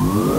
Bonjour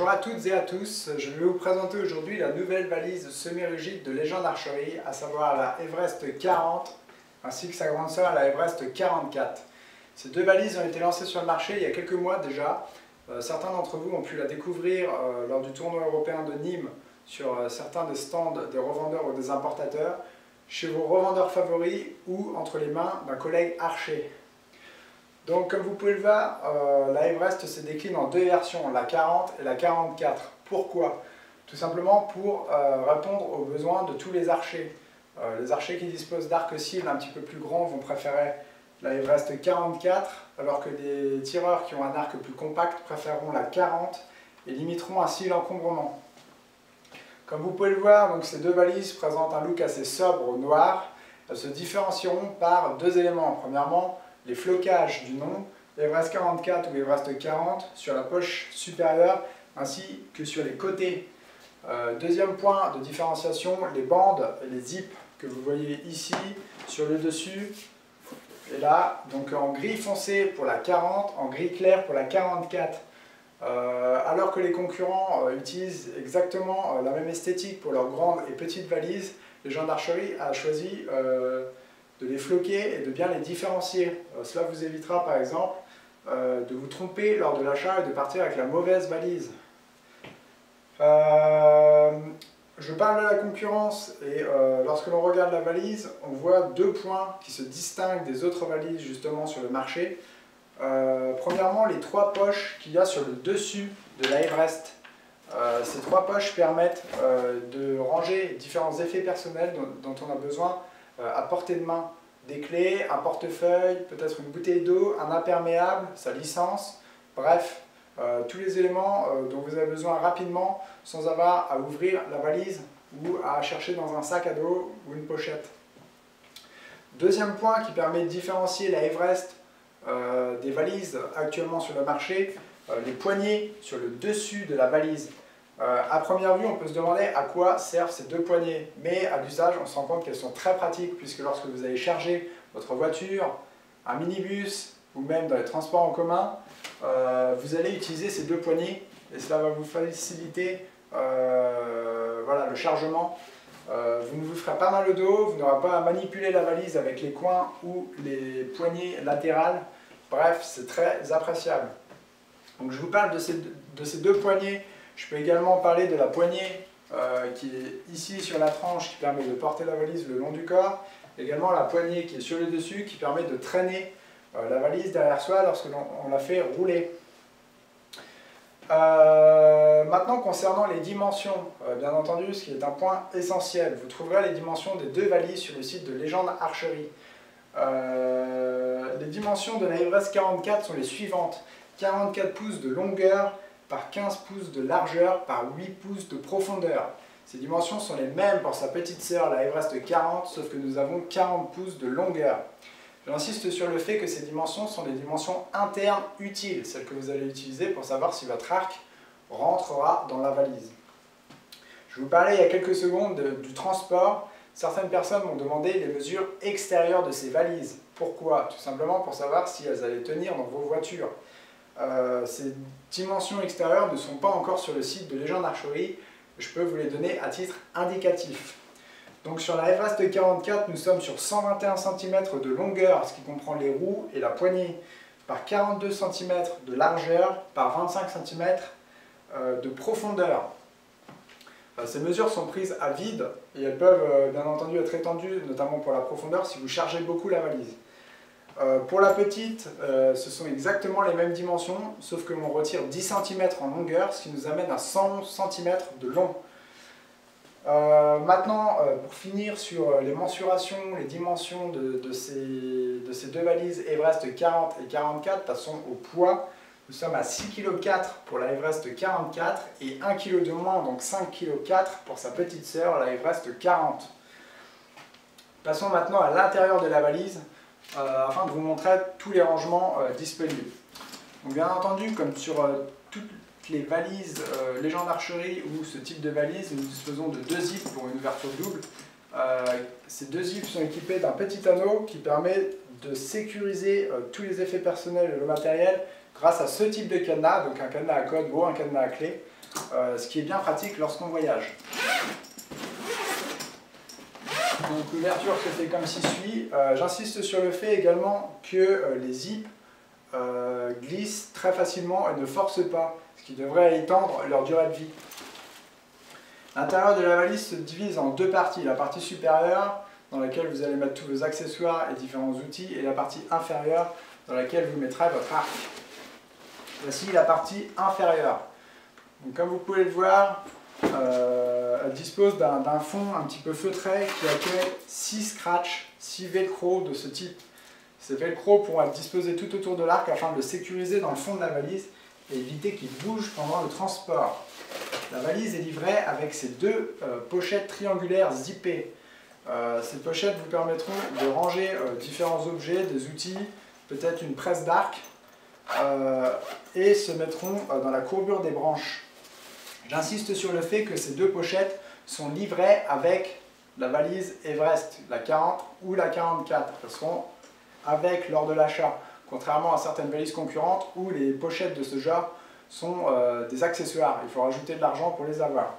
à toutes et à tous, je vais vous présenter aujourd'hui la nouvelle valise semi-rigide de Légende Archerie, à savoir la Everest 40 ainsi que sa grande sœur la Everest 44. Ces deux valises ont été lancées sur le marché il y a quelques mois déjà. Certains d'entre vous ont pu la découvrir lors du tournoi européen de Nîmes sur certains des stands des revendeurs ou des importateurs, chez vos revendeurs favoris ou entre les mains d'un collègue archer. Donc comme vous pouvez le voir, la Everest se décline en deux versions, la 40 et la 44. Pourquoi? Tout simplement pour répondre aux besoins de tous les archers. Les archers qui disposent d'arcs cibles un petit peu plus grands vont préférer la Everest 44, alors que les tireurs qui ont un arc plus compact préféreront la 40 et limiteront ainsi l'encombrement. Comme vous pouvez le voir, donc, ces deux valises présentent un look assez sobre au noir. Elles se différencieront par deux éléments. Premièrement, les flocages du nom, Everest 44 ou Everest 40 sur la poche supérieure ainsi que sur les côtés. Deuxième point de différenciation, les bandes et les zips que vous voyez ici sur le dessus et là, donc en gris foncé pour la 40, en gris clair pour la 44. Alors que les concurrents utilisent exactement la même esthétique pour leurs grandes et petites valises, Légende Archerie a choisi de les floquer et de bien les différencier. Cela vous évitera par exemple de vous tromper lors de l'achat et de partir avec la mauvaise valise. Je parle de la concurrence et lorsque l'on regarde la valise, on voit deux points qui se distinguent des autres valises justement sur le marché. Premièrement, les trois poches qu'il y a sur le dessus de la Everest. Ces trois poches permettent de ranger différents effets personnels dont on a besoin à portée de main. Des clés, un portefeuille, peut-être une bouteille d'eau, un imperméable, sa licence, bref, tous les éléments dont vous avez besoin rapidement sans avoir à ouvrir la valise ou à chercher dans un sac à dos ou une pochette. Deuxième point qui permet de différencier la Everest des valises actuellement sur le marché, les poignées sur le dessus de la valise. À première vue, on peut se demander à quoi servent ces deux poignées, mais à l'usage, on se rend compte qu'elles sont très pratiques puisque lorsque vous allez charger votre voiture, un minibus ou même dans les transports en commun, vous allez utiliser ces deux poignées et cela va vous faciliter voilà, le chargement. Vous ne vous ferez pas mal au dos, vous n'aurez pas à manipuler la valise avec les coins ou les poignées latérales. Bref, c'est très appréciable. Donc je vous parle de ces deux poignées. Je peux également parler de la poignée qui est ici sur la tranche qui permet de porter la valise le long du corps. Également la poignée qui est sur le dessus qui permet de traîner la valise derrière soi lorsque l'on la fait rouler. Maintenant concernant les dimensions, bien entendu ce qui est un point essentiel, vous trouverez les dimensions des deux valises sur le site de Légende Archerie. Les dimensions de la Everest 44 sont les suivantes: 44 pouces de longueur par 15 pouces de largeur par 8 pouces de profondeur. Ces dimensions sont les mêmes pour sa petite sœur la Everest 40, sauf que nous avons 40 pouces de longueur. J'insiste sur le fait que ces dimensions sont des dimensions internes utiles, celles que vous allez utiliser pour savoir si votre arc rentrera dans la valise. Je vous parlais il y a quelques secondes du transport. Certaines personnes m'ont demandé les mesures extérieures de ces valises. Pourquoi? Tout simplement pour savoir si elles allaient tenir dans vos voitures. Ces dimensions extérieures ne sont pas encore sur le site de Légende Archerie. Je peux vous les donner à titre indicatif. Donc sur la Everest 44, nous sommes sur 121 cm de longueur, ce qui comprend les roues et la poignée, par 42 cm de largeur, par 25 cm de profondeur. Ces mesures sont prises à vide et elles peuvent bien entendu être étendues, notamment pour la profondeur, si vous chargez beaucoup la valise. Pour la petite, ce sont exactement les mêmes dimensions, sauf que l'on retire 10 cm en longueur, ce qui nous amène à 111 cm de long. Maintenant, pour finir sur les mensurations, les dimensions de ces deux valises Everest 40 et 44, passons au poids. Nous sommes à 6,4 kg pour la Everest 44 et 1 kg de moins, donc 5,4 kg pour sa petite sœur, la Everest 40. Passons maintenant à l'intérieur de la valise afin de vous montrer tous les rangements disponibles. Donc, bien entendu, comme sur toutes les valises Légende Archerie ou ce type de valise, nous disposons de 2 zips pour une ouverture double. Ces 2 zips sont équipés d'un petit anneau qui permet de sécuriser tous les effets personnels et le matériel grâce à ce type de cadenas, donc un cadenas à code ou un cadenas à clé, ce qui est bien pratique lorsqu'on voyage. Donc l'ouverture se fait comme ci suit. J'insiste sur le fait également que les zips glissent très facilement et ne forcent pas, ce qui devrait étendre leur durée de vie. L'intérieur de la valise se divise en 2 parties. La partie supérieure, dans laquelle vous allez mettre tous vos accessoires et différents outils, et la partie inférieure, dans laquelle vous mettrez votre arc. Voici la partie inférieure. Donc, comme vous pouvez le voir, elle dispose d'un fond un petit peu feutré qui accueille 6 scratchs, 6 velcro de ce type. Ces velcro pourront être disposés tout autour de l'arc afin de le sécuriser dans le fond de la valise et éviter qu'il bouge pendant le transport. La valise est livrée avec ces 2 pochettes triangulaires zippées. Ces pochettes vous permettront de ranger différents objets, des outils, peut-être une presse d'arc, et se mettront dans la courbure des branches. J'insiste sur le fait que ces 2 pochettes sont livrées avec la valise Everest, la 40 ou la 44. Elles seront avec lors de l'achat, contrairement à certaines valises concurrentes où les pochettes de ce genre sont des accessoires. Il faut rajouter de l'argent pour les avoir.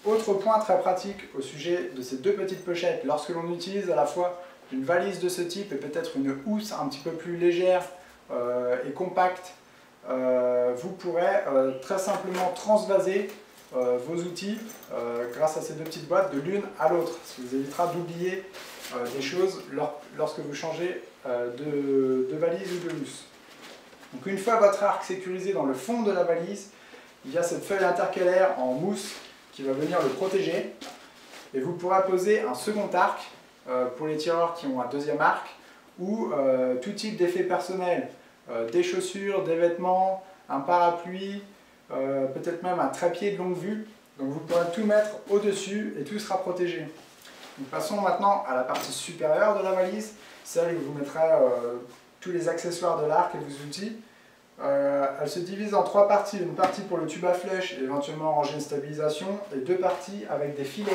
Autre point très pratique au sujet de ces 2 petites pochettes, lorsque l'on utilise à la fois une valise de ce type et peut-être une housse un petit peu plus légère et compacte, vous pourrez très simplement transvaser vos outils grâce à ces 2 petites boîtes de l'une à l'autre, ce qui vous évitera d'oublier des choses lorsque vous changez de valise ou de housse. Donc une fois votre arc sécurisé dans le fond de la valise, il y a cette feuille intercalaire en mousse qui va venir le protéger, et vous pourrez poser un second arc pour les tireurs qui ont un 2e arc, ou tout type d'effet personnel, des chaussures, des vêtements, un parapluie, peut-être même un trépied de longue vue. Donc vous pourrez tout mettre au-dessus et tout sera protégé. Donc passons maintenant à la partie supérieure de la valise, celle où vous mettrez tous les accessoires de l'arc et vos outils. Elle se divise en 3 parties, une partie pour le tube à flèche et éventuellement ranger une stabilisation, et 2 parties avec des filets.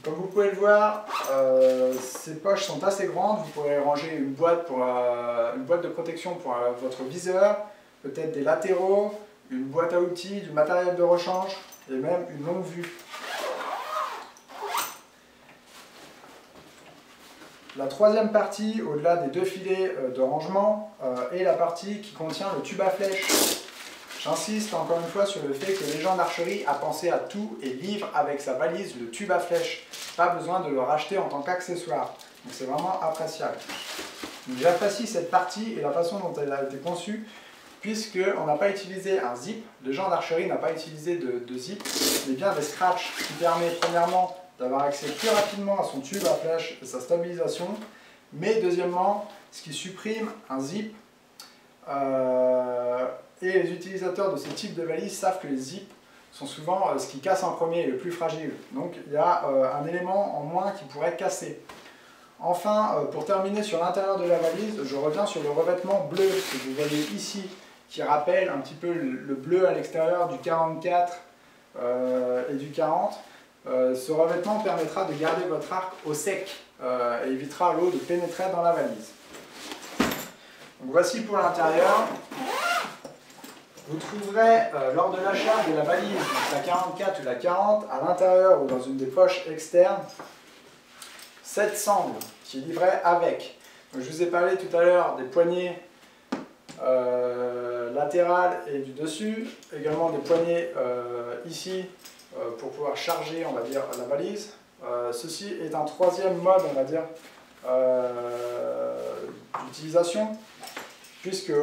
Comme vous pouvez le voir, ces poches sont assez grandes. Vous pourrez ranger une boîte de protection pour votre viseur, peut-être des latéraux, une boîte à outils, du matériel de rechange et même une longue vue. La 3e partie, au-delà des 2 filets de rangement, est la partie qui contient le tube à flèche. J'insiste encore une fois sur le fait que Légende Archerie a pensé à tout et livre avec sa valise le tube à flèche. Pas besoin de le racheter en tant qu'accessoire. Donc c'est vraiment appréciable. J'apprécie cette partie et la façon dont elle a été conçue, puisqu'on n'a pas utilisé un zip. Légende Archerie n'a pas utilisé de zip, mais bien des scratchs qui permettent premièrement d'avoir accès plus rapidement à son tube à flèche et sa stabilisation, mais deuxièmement, ce qui supprime un zip, et les utilisateurs de ce type de valise savent que les zips sont souvent ce qui casse en premier et le plus fragile. Donc il y a un élément en moins qui pourrait casser. Enfin, pour terminer sur l'intérieur de la valise, je reviens sur le revêtement bleu que vous voyez ici, qui rappelle un petit peu le bleu à l'extérieur du 44 et du 40. Ce revêtement permettra de garder votre arc au sec et évitera à l'eau de pénétrer dans la valise. Donc voici pour l'intérieur. Vous trouverez lors de l'achat de la valise, la 44 ou la 40, à l'intérieur ou dans une des poches externes, cette sangle qui est livrée avec. Donc, je vous ai parlé tout à l'heure des poignées latérales et du dessus, également des poignées ici pour pouvoir charger, on va dire, la valise. Ceci est un 3e mode, on va dire, d'utilisation, puisque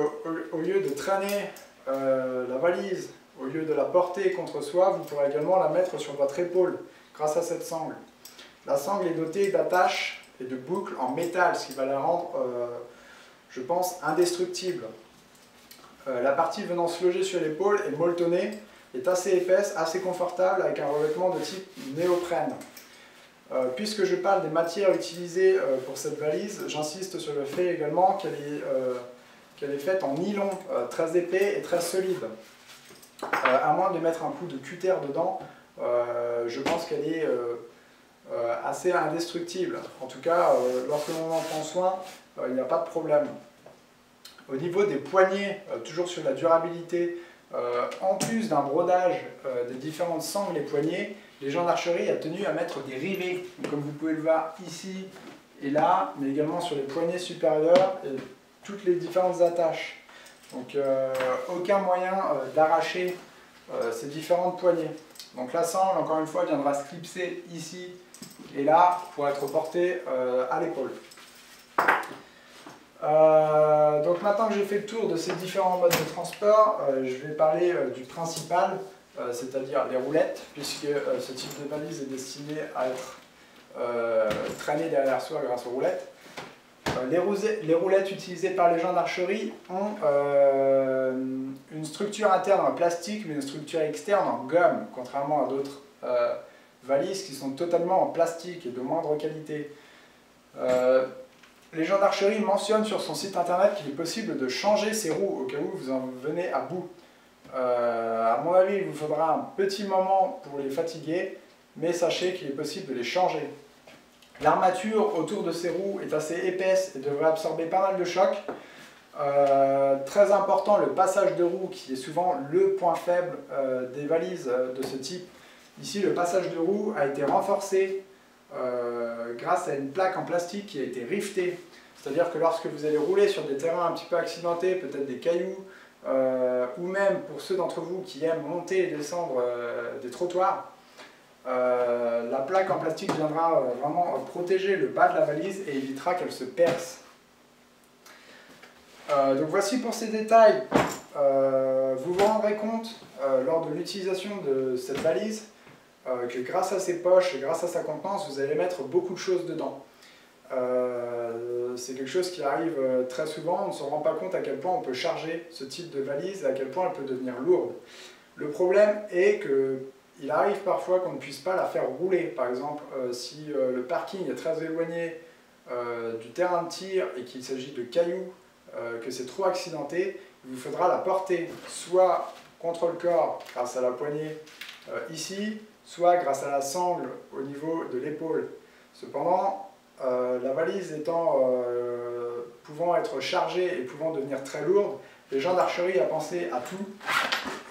au lieu de traîner la valise, au lieu de la porter contre soi, vous pourrez également la mettre sur votre épaule grâce à cette sangle. La sangle est dotée d'attaches et de boucles en métal, ce qui va la rendre, je pense, indestructible. La partie venant se loger sur l'épaule est molletonnée, est assez épaisse, assez confortable, avec un revêtement de type néoprène. Puisque je parle des matières utilisées pour cette valise, j'insiste sur le fait également qu'elle est qu'elle est faite en nylon très épais et très solide. À moins de mettre un coup de cutter dedans, je pense qu'elle est assez indestructible. En tout cas, lorsque l'on en prend soin, il n'y a pas de problème. Au niveau des poignées, toujours sur la durabilité, en plus d'un brodage des différentes sangles et poignées, les gens d'archerie ont tenu à mettre des rivets, comme vous pouvez le voir ici et là, mais également sur les poignées supérieures et toutes les différentes attaches. Donc aucun moyen d'arracher ces différentes poignées. Donc la sangle, encore une fois, viendra se clipser ici et là pour être portée à l'épaule. Donc maintenant que j'ai fait le tour de ces différents modes de transport, je vais parler du principal, c'est-à-dire les roulettes, puisque ce type de valise est destiné à être traîné derrière soi grâce aux roulettes. Les roulettes utilisées par les gens d'archerie ont une structure interne en plastique, mais une structure externe en gomme, contrairement à d'autres valises qui sont totalement en plastique et de moindre qualité. Les gens d'archerie mentionnent sur son site internet qu'il est possible de changer ces roues au cas où vous en venez à bout. À mon avis, il vous faudra un petit moment pour les fatiguer, mais sachez qu'il est possible de les changer. L'armature autour de ces roues est assez épaisse et devrait absorber pas mal de chocs. Très important, le passage de roue qui est souvent le point faible des valises de ce type. Ici, le passage de roue a été renforcé grâce à une plaque en plastique qui a été rivetée. C'est-à-dire que lorsque vous allez rouler sur des terrains un petit peu accidentés, peut-être des cailloux, ou même pour ceux d'entre vous qui aiment monter et descendre des trottoirs, la plaque en plastique viendra vraiment protéger le bas de la valise et évitera qu'elle se perce. Donc voici pour ces détails. Vous vous rendrez compte lors de l'utilisation de cette valise que grâce à ses poches et grâce à sa contenance, vous allez mettre beaucoup de choses dedans. C'est quelque chose qui arrive très souvent, on ne se rend pas compte à quel point on peut charger ce type de valise et à quel point elle peut devenir lourde. Le problème est qu'il arrive parfois qu'on ne puisse pas la faire rouler. Par exemple, si le parking est très éloigné du terrain de tir et qu'il s'agit de cailloux, que c'est trop accidenté, il vous faudra la porter soit contre le corps grâce à la poignée ici, soit grâce à la sangle au niveau de l'épaule. Cependant, la valise pouvant être chargée et pouvant devenir très lourde, les gens d'archerie ont pensé à tout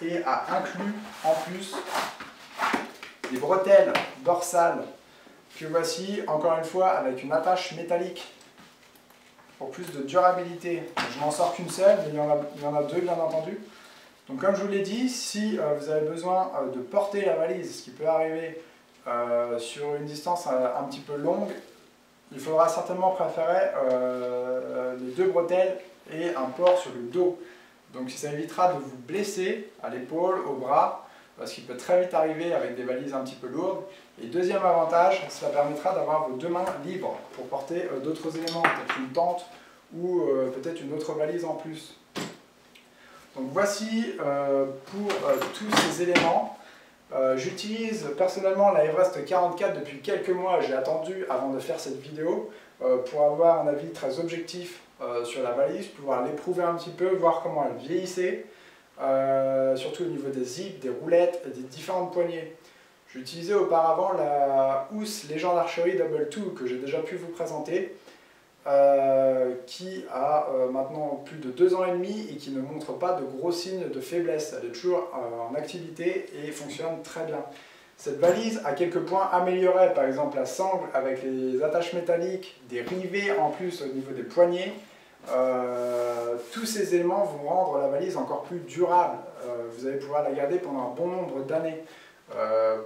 et a inclus en plus des bretelles dorsales que voici encore une fois avec une attache métallique pour plus de durabilité. Je n'en sors qu'une seule, mais il y en a deux bien entendu. Donc comme je vous l'ai dit, si vous avez besoin de porter la valise, ce qui peut arriver sur une distance un petit peu longue, il faudra certainement préférer les deux bretelles et un port sur le dos. Donc ça évitera de vous blesser à l'épaule, au bras, ce qui peut très vite arriver avec des valises un petit peu lourdes. Et deuxième avantage, cela permettra d'avoir vos deux mains libres pour porter d'autres éléments, peut-être une tente ou peut-être une autre valise en plus. Donc voici pour tous ces éléments. J'utilise personnellement la Everest 44 depuis quelques mois. J'ai attendu avant de faire cette vidéo pour avoir un avis très objectif sur la valise, pouvoir l'éprouver un petit peu, voir comment elle vieillissait, surtout au niveau des zips, des roulettes et des différentes poignées. J'utilisais auparavant la housse Legend Archery Double 2 que j'ai déjà pu vous présenter, qui a maintenant plus de 2 ans et demi et qui ne montre pas de gros signes de faiblesse. Elle est toujours en activité et fonctionne très bien. Cette valise a quelques points améliorés, par exemple la sangle avec les attaches métalliques, des rivets en plus au niveau des poignets. Tous ces éléments vont rendre la valise encore plus durable. Vous allez pouvoir la garder pendant un bon nombre d'années.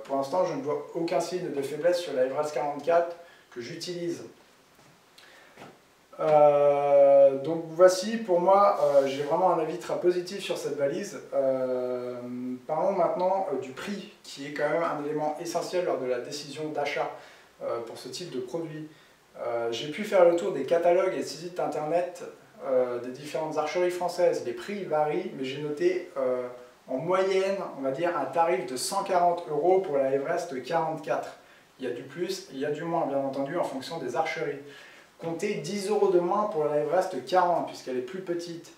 Pour l'instant, je ne vois aucun signe de faiblesse sur la Everest 44 que j'utilise. Donc voici, pour moi, j'ai vraiment un avis très positif sur cette valise. Parlons maintenant du prix, qui est quand même un élément essentiel lors de la décision d'achat pour ce type de produit. J'ai pu faire le tour des catalogues et sites internet des différentes archeries françaises. Les prix varient, mais j'ai noté en moyenne, on va dire, un tarif de 140 € pour la Everest 44. Il y a du plus, il y a du moins, bien entendu, en fonction des archeries. Comptez 10 € de moins pour la Everest 40, puisqu'elle est plus petite.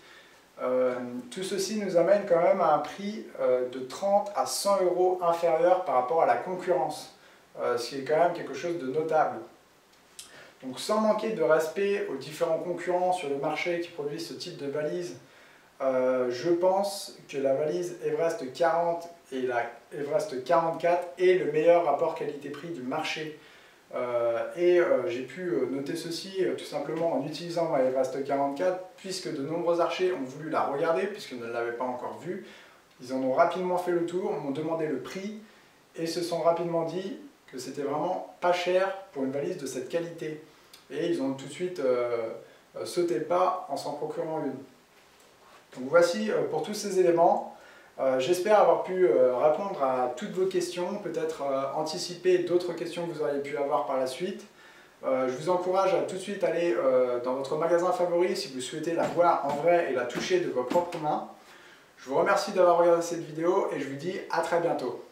Tout ceci nous amène quand même à un prix de 30 à 100 € inférieur par rapport à la concurrence, ce qui est quand même quelque chose de notable. Donc sans manquer de respect aux différents concurrents sur le marché qui produisent ce type de valise, je pense que la valise Everest 40 et la Everest 44 est le meilleur rapport qualité-prix du marché. J'ai pu noter ceci tout simplement en utilisant ma Everest 44, puisque de nombreux archers ont voulu la regarder, puisqu'ils ne l'avaient pas encore vue. Ils en ont rapidement fait le tour, m'ont demandé le prix et se sont rapidement dit que c'était vraiment pas cher pour une valise de cette qualité. Et ils ont tout de suite sauté le pas en s'en procurant une. Donc voici pour tous ces éléments. J'espère avoir pu répondre à toutes vos questions, peut-être anticiper d'autres questions que vous auriez pu avoir par la suite. Je vous encourage à tout de suite aller dans votre magasin favori si vous souhaitez la voir en vrai et la toucher de vos propres mains. Je vous remercie d'avoir regardé cette vidéo et je vous dis à très bientôt.